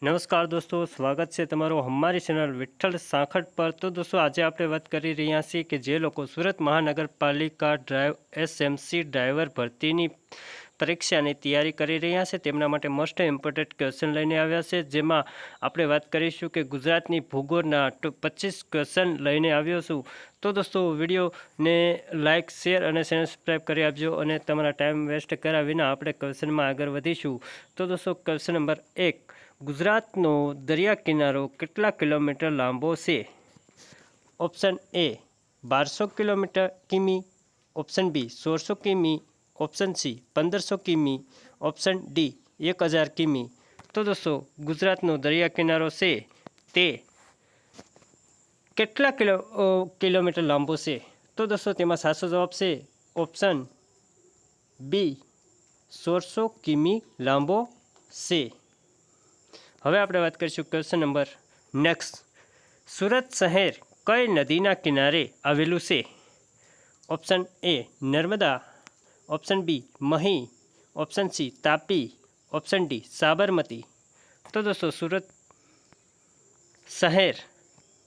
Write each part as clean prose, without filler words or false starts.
નમસ્કાર દોસ્તો, સ્વાગત છે તમારું અમારી ચેનલ વિઠ્ઠલ સાંખટ પર। તો દોસ્તો આજે આપણે વાત કરી રહ્યા છીએ કે જે લોકો સુરત મહાનગરપાલિકા એસએમસી ડ્રાઈવર ભરતીની પરીક્ષાની તૈયારી કરી રહ્યા છે તેમના માટે મોસ્ટ ઇમ્પોર્ટન્ટ ક્વેશ્ચન લઈને આવ્યા છે, જેમાં આપણે વાત કરીશું કે ગુજરાતની ભૂગોળના 25 ક્વેશ્ચન લઈને આવ્યો છું। તો દોસ્તો વિડીયોને લાઇક, શેર અને ચેનલ સબસ્ક્રાઈબ કરી આપજો અને તમારા ટાઈમ વેસ્ટ કર્યા વિના આપણે ક્વેશ્ચનમાં આગળ વધીશું। તો દોસ્તો ક્વેશ્ચન નંબર 1, ગુજરાતનો દરિયા કિનારો કેટલા કિલોમીટર લાંબો છે? ઓપ્શન એ 1200 કિલોમીટર કિમી, ઓપ્શન બી 1600 કિમી, ઓપ્શન સી 1500 કિમી, ઓપ્શન ડી 1000 કિમી। તો દોસ્તો ગુજરાતનો દરિયા કિનારો છે તે કેટલા કિલોમીટર લાંબો છે? તો દોસ્તો તેમાં સાચો જવાબ છે ઓપ્શન બી 1600 કિમી લાંબો છે। હવે આપણે વાત કરીશું ક્વેશ્ચન નંબર નેક્સ્ટ, સુરત શહેર કઈ નદીના કિનારે આવેલું છે? Option A Narmada, option B Mahi, option C Tapi, option D Sabarmati. તો દોસ્તો સુરત શહેર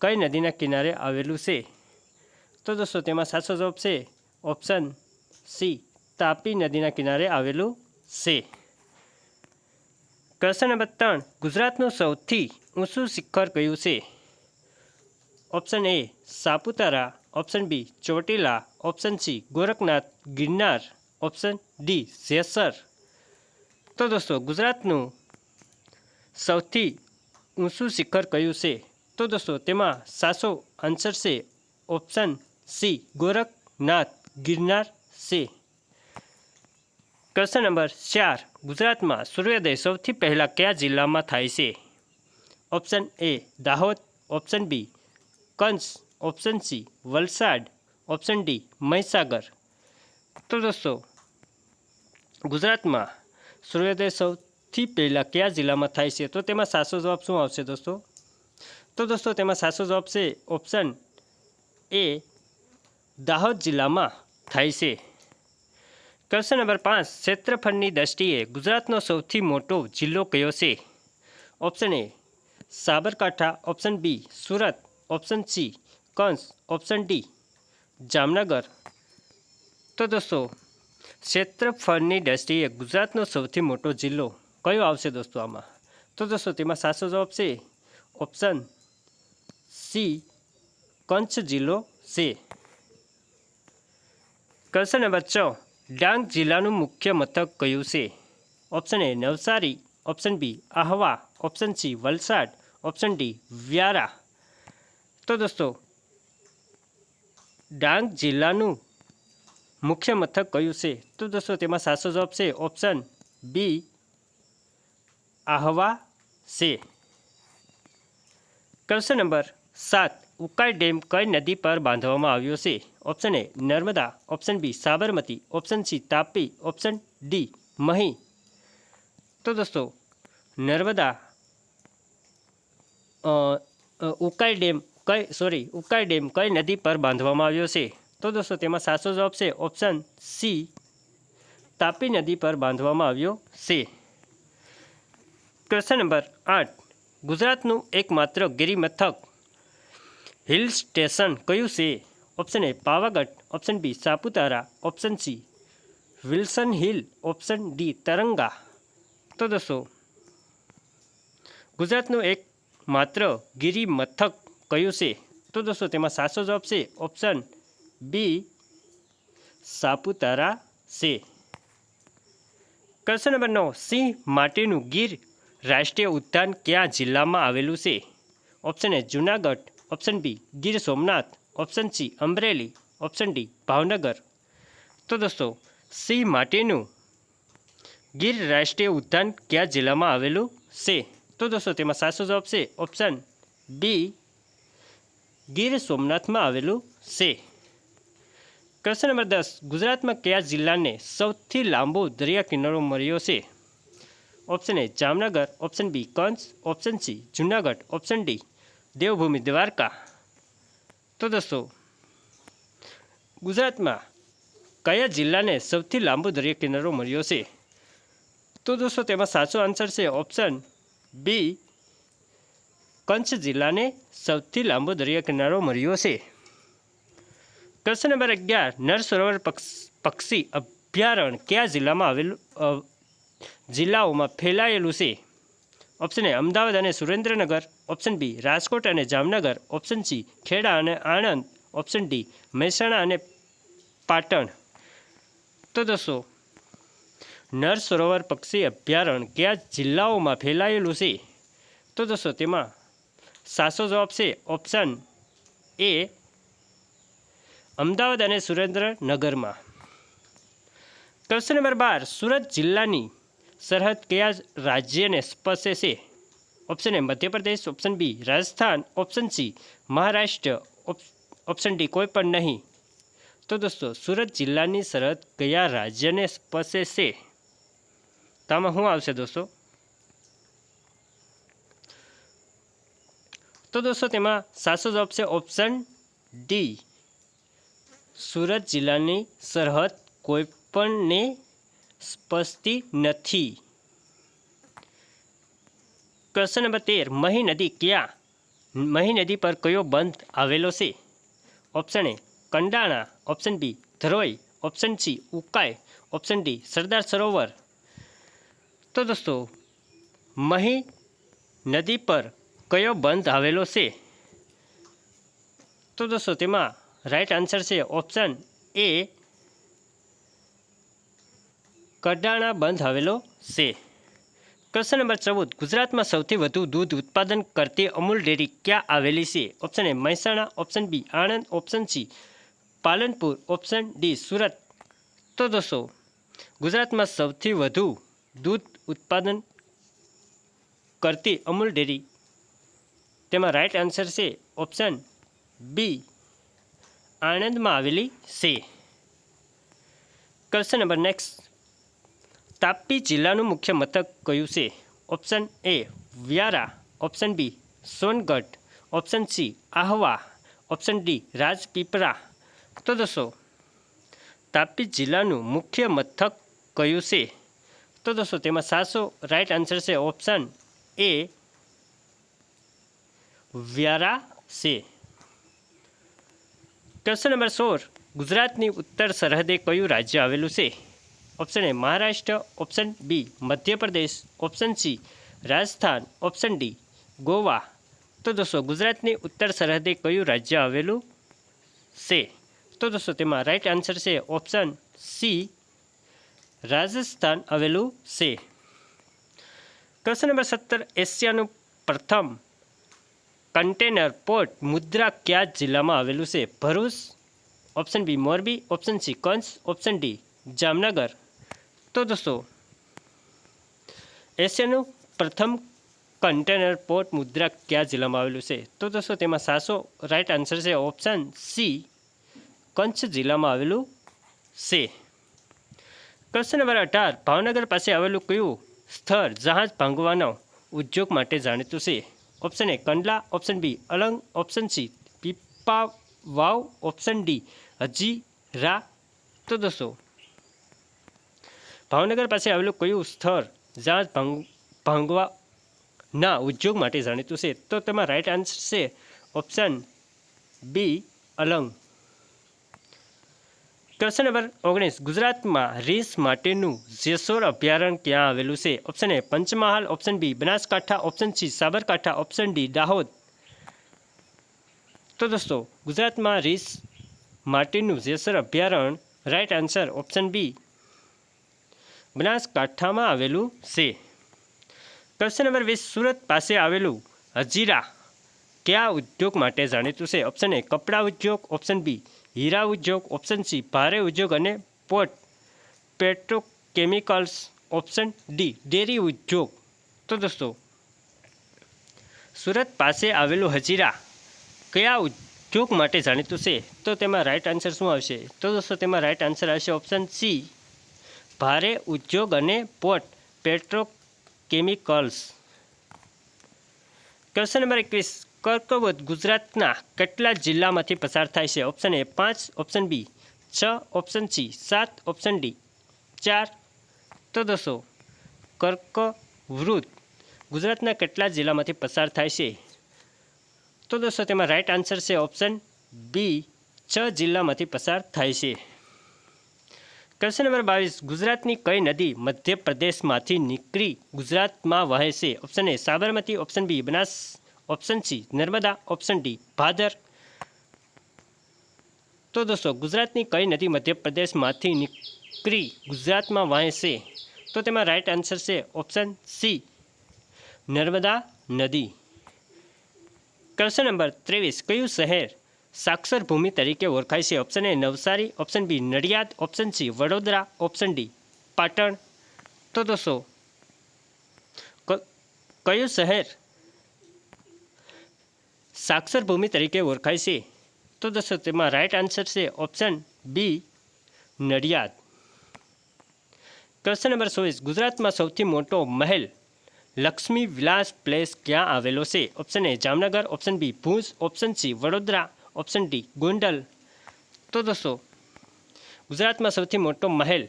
કઈ નદીના કિનારે આવેલું છે? તો દોસ્તો તેમાં સાચો જવાબ છે ઓપ્શન સી તાપી નદીના કિનારે આવેલું છે। ક્વેશ્ચન નંબર 3, ગુજરાતનું સૌથી ઊંચું શિખર કયું છે? Option A Saputara, option B Chotila, option C Gorakhnath Girnar, option D Jesar. તો દોસ્તો ગુજરાતનું સૌથી ઊંચું શિખર કયું છે? તો દોસ્તો તેમાં સાચો આન્સર છે ઓપ્શન સી ગોરખનાથ ગિરનાર છે। ક્વેશ્ચન નંબર 4, ગુજરાતમાં સૂર્યોદય સૌથી પહેલાં કયા જિલ્લામાં થાય છે? Option A Dahod, option B Kutch, option C Valsad, option D Mahisagar. તો દોસ્તો ગુજરાતમાં સૂર્યોદય સૌથી પહેલાં કયા જિલ્લામાં થાય છે? તો તેમાં સાચો જવાબ શું આવશે દોસ્તો? તો દોસ્તો તેમાં સાચો જવાબ છે ઓપ્શન એ દાહોદ જિલ્લામાં થાય છે। ક્વેશ્ચન નંબર 5, ક્ષેત્રફળની દ્રષ્ટિએ ગુજરાતનો સૌથી મોટો જિલ્લો કયો છે? Option A Sabarkantha, option B Surat, option C Kutch, option D Jamnagar. તો દોસ્તો ક્ષેત્રફળની દ્રષ્ટિએ ગુજરાતનો સૌથી મોટો જિલ્લો કયો આવશે દોસ્તો આમાં? તો દોસ્તો તેમાં સાચો જવાબ છે ઓપ્શન સી કચ્છ જિલ્લો છે। ક્વેશ્ચન નંબર 6, ડાંગ જિલ્લાનું મુખ્ય મથક કયું છે? Option A Navsari, option B Ahwa, option C Valsad, option D Vyara. તો દોસ્તો ડાંગ જિલ્લાનું મુખ્ય મથક કયું છે? તો દોસ્તો તેમાં સાચો જવાબ છે ઓપ્શન બી આહવા છે। ક્વેશ્ચન નંબર 7, ઉકાઈ ડેમ કઈ નદી પર બાંધવામાં આવ્યો છે? Option A Narmada, option B Sabarmati, option C Tapi, option D Mahi. તો દોસ્તો નર્મદા ઉકાઈ ડેમ કઈ નદી પર બાંધવામાં આવ્યો છે? તો દોસ્તો તેમાં સાચો જવાબ છે ઓપ્શન સી તાપી નદી પર બાંધવામાં આવ્યો છે। ક્વેશ્ચન નંબર 8, ગુજરાતનું એકમાત્ર ગિરિમથક હિલ સ્ટેશન કયું છે? Option A Pavagadh, option B Saputara, option C Wilson hill, option D Taranga. તો દોસ્તો ગુજરાતનું એકમાત્ર ગિરિમથક કયું છે? તો દોસ્તો તેમાં સાચો જવાબ છે ઓપ્શન બી સાપુતારા છે। ક્વેશ્ચન નંબર 9, સિંહ માટેનું ગીર રાષ્ટ્રીય ઉદ્યાન કયા જિલ્લામાં આવેલું છે? Option A Junagadh, option B Gir Somnath, option C Amreli, option D Bhavnagar. તો દોસ્તો સિંહ માટેનું ગીર રાષ્ટ્રીય ઉદ્યાન કયા જિલ્લામાં આવેલું છે? તો દોસ્તો તેમાં સાચો જવાબ છે ઓપ્શન બી ગીર સોમનાથમાં આવેલું છે। ક્વેશ્ચન નંબર 10, ગુજરાતમાં કયા જિલ્લાને સૌથી લાંબો દરિયા કિનારો મળ્યો છે? Option A Jamnagar, option B Kutch, option C Junagadh, option D Devbhumi Dwarka. તો દોસ્તો ગુજરાતમાં કયા જિલ્લાને સૌથી લાંબો દરિયા કિનારો મળ્યો છે? તો દોસ્તો તેમાં સાચો આન્સર છે ઓપ્શન બી કચ્છ જિલ્લાને સૌથી લાંબો દરિયા કિનારો મળ્યો છે? ક્વેશ્ચન નંબર 11, નર સરોવર પક્ષી અભયારણ્ય કયા જિલ્લામાં જિલ્લાઓમાં ફેલાયેલું છે? ઓપ્શન એ અમદાવાદ અને સુરેન્દ્રનગર, ઓપ્શન બી રાજકોટ અને જામનગર, ઓપ્શન સી ખેડા અને આણંદ, ઓપ્શન ડી મહેસાણા અને પાટણ. તો દોસ્તો નર સરોવર પક્ષી અભયારણ્ય કયા જિલ્લાઓમાં ફેલાયેલું છે? તો દોસ્તો તેમાં સાચો જવાબ છે ઓપ્શન એ અમદાવાદ અને સુરેન્દ્રનગરમાં. ક્વેશ્ચન નંબર 12, સુરત જિલ્લાની સરહદ કયા રાજ્યને સ્પર્શે છે? Option A Madhya Pradesh, option B Rajasthan, option C Maharashtra, option D કોઈ પણ નહીં. તો દોસ્તો સુરત જિલ્લાની સરહદ કયા રાજ્યને સ્પર્શે છે? તો આમાં શું આવશે દોસ્તો? તો દોસ્તો તેમાં સાચો જવાબ છે ઓપ્શન ડી, સુરત જિલ્લાની સરહદ કોઈ પણને સ્પર્શતી નથી. ક્વેશ્ચન નંબર 13, મહી નદી પર કયો બંધ આવેલો છે? Option A Kandana, option B Dharoi, option C Ukai, option D Sardar Sarovar. તો દોસ્તો મહી નદી પર કયો બંધ આવેલો છે? તો દોસ્તો તેમાં રાઈટ આન્સર છે ઓપ્શન એ કડાણા બંધ આવેલો છે. ક્વેશ્ચન નંબર 14, ગુજરાતમાં સૌથી વધુ દૂધ ઉત્પાદન કરતી અમૂલ ડેરી ક્યાં આવેલી છે? Option A Mehsana, option B Anand, option C Palanpur, option D Surat. તો દોસ્તો ગુજરાતમાં સૌથી વધુ દૂધ ઉત્પાદન કરતી અમૂલ ડેરી, તેમાં રાઈટ આન્સર છે ઓપ્શન બી આણંદમાં આવેલી છે. ક્વેશ્ચન નંબર નેક્સ્ટ, તાપી જિલ્લાનું મુખ્ય મથક કયું છે? Option A Vyara, option B Songadh, option C Ahwa, option D Rajpipla. તો દોસ્તો તાપી જિલ્લાનું મુખ્ય મથક કયું છે? તો દોસ્તો તેમાં સાચો રાઈટ આન્સર છે ઓપ્શન એ વ્યારા છે. ક્વેશ્ચન નંબર 16, ગુજરાતની ઉત્તર સરહદે કયું રાજ્ય આવેલું છે? Option A Maharashtra, option B Madhya Pradesh, option C Rajasthan, option D Goa. તો દોસ્તો ગુજરાતની ઉત્તર સરહદે કયું રાજ્ય આવેલું છે? તો દોસ્તો તેમાં રાઈટ આન્સર છે ઓપ્શન સી રાજસ્થાન આવેલું છે. ક્વેશ્ચન નંબર 17, એશિયાનું પ્રથમ કન્ટેનર પોર્ટ મુન્દ્રા કયા જિલ્લામાં આવેલું છે? Bharuch, option B Morbi, option C Kutch, option D Jamnagar. તો દોસ્તો એશિયાનું પ્રથમ કન્ટેનર પોર્ટ મુન્દ્રા કયા જિલ્લામાં આવેલું છે? તો દોસ્તો તેમાં સાચો રાઈટ આન્સર છે ઓપ્શન સી કચ્છ જિલ્લામાં આવેલું છે. ક્વેશ્ચન નંબર 18, ભાવનગર પાસે આવેલું કયું સ્થળ જહાજ ભાંગવાનો ઉદ્યોગ માટે જાણીતું છે? Option A Kandla, option B Alang, option C Pipavav, option D Hazira. તો દોસ્તો ભાવનગર પાસે આવેલું કયું સ્થળ જહાજ ભાંગવાના ઉદ્યોગ માટે જાણીતું છે? તો તેમાં રાઈટ આન્સર છે option B Alang. Question number 19, ગુજરાતમાં રીંછ માટેનું જેસોર અભયારણ્ય ક્યાં આવેલું છે? Option A Panchmahal, option B Banaskantha, option C Sabarkantha, option D Dahod. તો દોસ્તો ગુજરાતમાં રીંછ માટેનું જેસોર અભયારણ્ય રાઈટ આન્સર ઓપ્શન બી બનાસકાંઠામાં આવેલું છે. ક્વેશ્ચન નંબર 20, સુરત પાસે આવેલું હજીરા કયા ઉદ્યોગ માટે જાણીતું છે? ઓપ્શન એ કપડાં ઉદ્યોગ, ઓપ્શન બી હીરા ઉદ્યોગ, ઓપ્શન સી ભારે ઉદ્યોગ અને port petrochemicals, option D dairy ઉદ્યોગ. તો દોસ્તો સુરત પાસે આવેલું હજીરા કયા ઉદ્યોગ માટે જાણીતું છે? તો તેમાં રાઈટ આન્સર શું આવશે? તો દોસ્તો તેમાં રાઈટ આન્સર આવશે ઓપ્શન સી ભારે ઉદ્યોગ અને પોર્ટ પેટ્રોકેમિકલ્સ. ક્વેશ્ચન નંબર 21, કર્કવૃત ગુજરાતના કેટલા જિલ્લામાંથી પસાર થાય છે? Option A 5, option B 6, option C 7, option D 4. તો દોસ્તો કર્કવૃત ગુજરાતના કેટલા જિલ્લામાંથી પસાર થાય છે? તો દોસ્તો તેમાં રાઈટ આન્સર છે ઓપ્શન બી, 6 જિલ્લામાંથી પસાર થાય છે. ક્વેશ્ચન નંબર 22, ગુજરાતની કઈ નદી મધ્યપ્રદેશમાંથી નીકળી ગુજરાતમાં વહે છે? Option A Sabarmati, option B Banas, option C Narmada, option D Bhadar. તો દોસ્તો ગુજરાતની કઈ નદી મધ્યપ્રદેશમાંથી નીકળી ગુજરાતમાં વહે છે? તો તેમાં રાઈટ આન્સર છે ઓપ્શન સી નર્મદા નદી. ક્વેશ્ચન નંબર 23, કયું શહેર સાક્ષર ભૂમિ તરીકે ઓળખાય છે? Option A Navsari, option B Nadiad, option C Vadodara, option D Patan. તો દોસ્તો કયું શહેર સાક્ષર ભૂમિ તરીકે ઓળખાય છે? તો દોસ્તો તેમાં રાઈટ આન્સર છે option B Nadiad. Question number 24, ગુજરાતમાં સૌથી મોટો મહેલ લક્ષ્મી વિલાસ પ્લેસ ક્યાં આવેલો છે? Option A Jamnagar, option B Bhuj, option C Vadodara, option D Gondal. તો દોસ્તો ગુજરાતમાં સૌથી મોટો મહેલ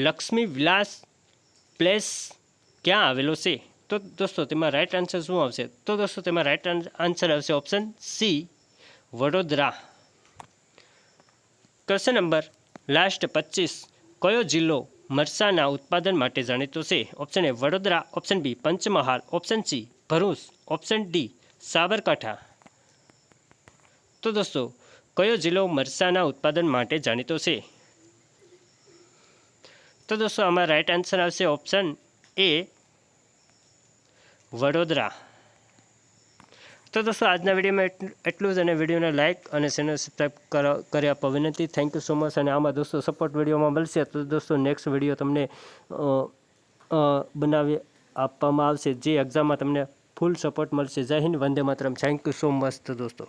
લક્ષ્મી વિલાસ પ્લેસ ક્યાં આવેલો છે? તો દોસ્તો તેમાં રાઈટ આન્સર શું આવશે? તો દોસ્તો તેમાં રાઈટ આન્સર આવશે option C Vadodara. Question number last 25, કયો જિલ્લો મરચાના ઉત્પાદન માટે જાણીતો છે? Option A Vadodara, option B Panchmahal, option C Bharuch, option D Sabarkantha. તો દોસ્તો કયો જિલ્લો મરચાના ઉત્પાદન માટે જાણીતો છે? તો દોસ્તો આમાં રાઈટ આન્સર આવશે ઓપ્શન એ વડોદરા. તો દોસ્તો આજના વિડીયોમાં એટલું જ, અને વિડીયોને લાઇક અને ચેનલ સબસ્ક્રાઈબ કરી આપવા વિનંતી. Thank you so much. અને આમાં દોસ્તો સપોર્ટ વિડીયોમાં મળશે તો દોસ્તો નેક્સ્ટ વિડીયો તમને બનાવી આપવામાં આવશે, જે એક્ઝામમાં તમને ફૂલ સપોર્ટ મળશે. જય Hind, Vande Mataram. Thank you so much દોસ્તો.